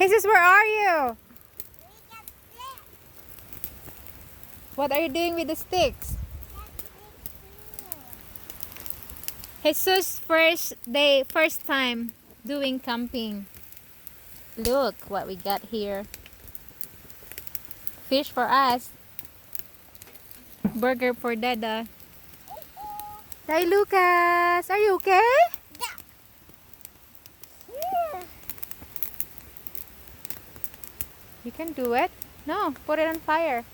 Jesus, where are you? What are you doing with the sticks? Jesus, first time doing camping. Look what we got here. Fish for us. Burger for Dada. Hey Lucas, are you okay? You can do it. No, put it on fire.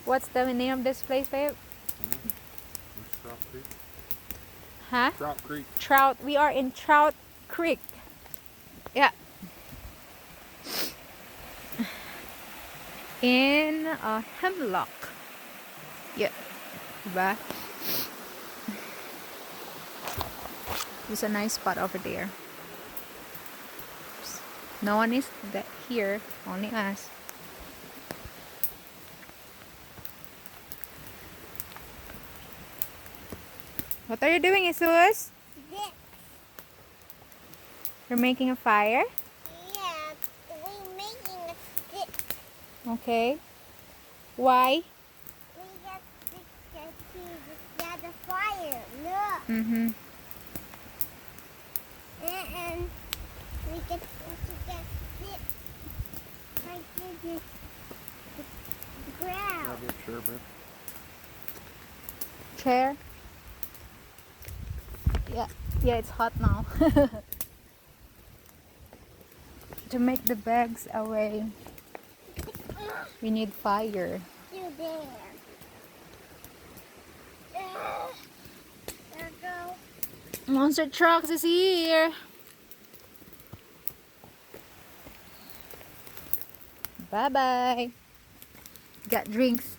What's the name of this place, babe? Trout Creek. Huh? Trout Creek. Trout. We are in Trout Creek. Yeah. In a hemlock. Yeah. Diba? There's a nice spot over there. No one is here, only us. What are you doing, Jesus? You're making a fire? Yeah, we're making a stick. Okay. Why? We got sticks to get the fire. Look. Mm-hmm. And we get stick right in the ground. Grab your chair, babe. Chair? Yeah, it's hot now. To make the bags away, we need fire. You there. There go. Monster Trucks is here. Bye-bye. Got drinks.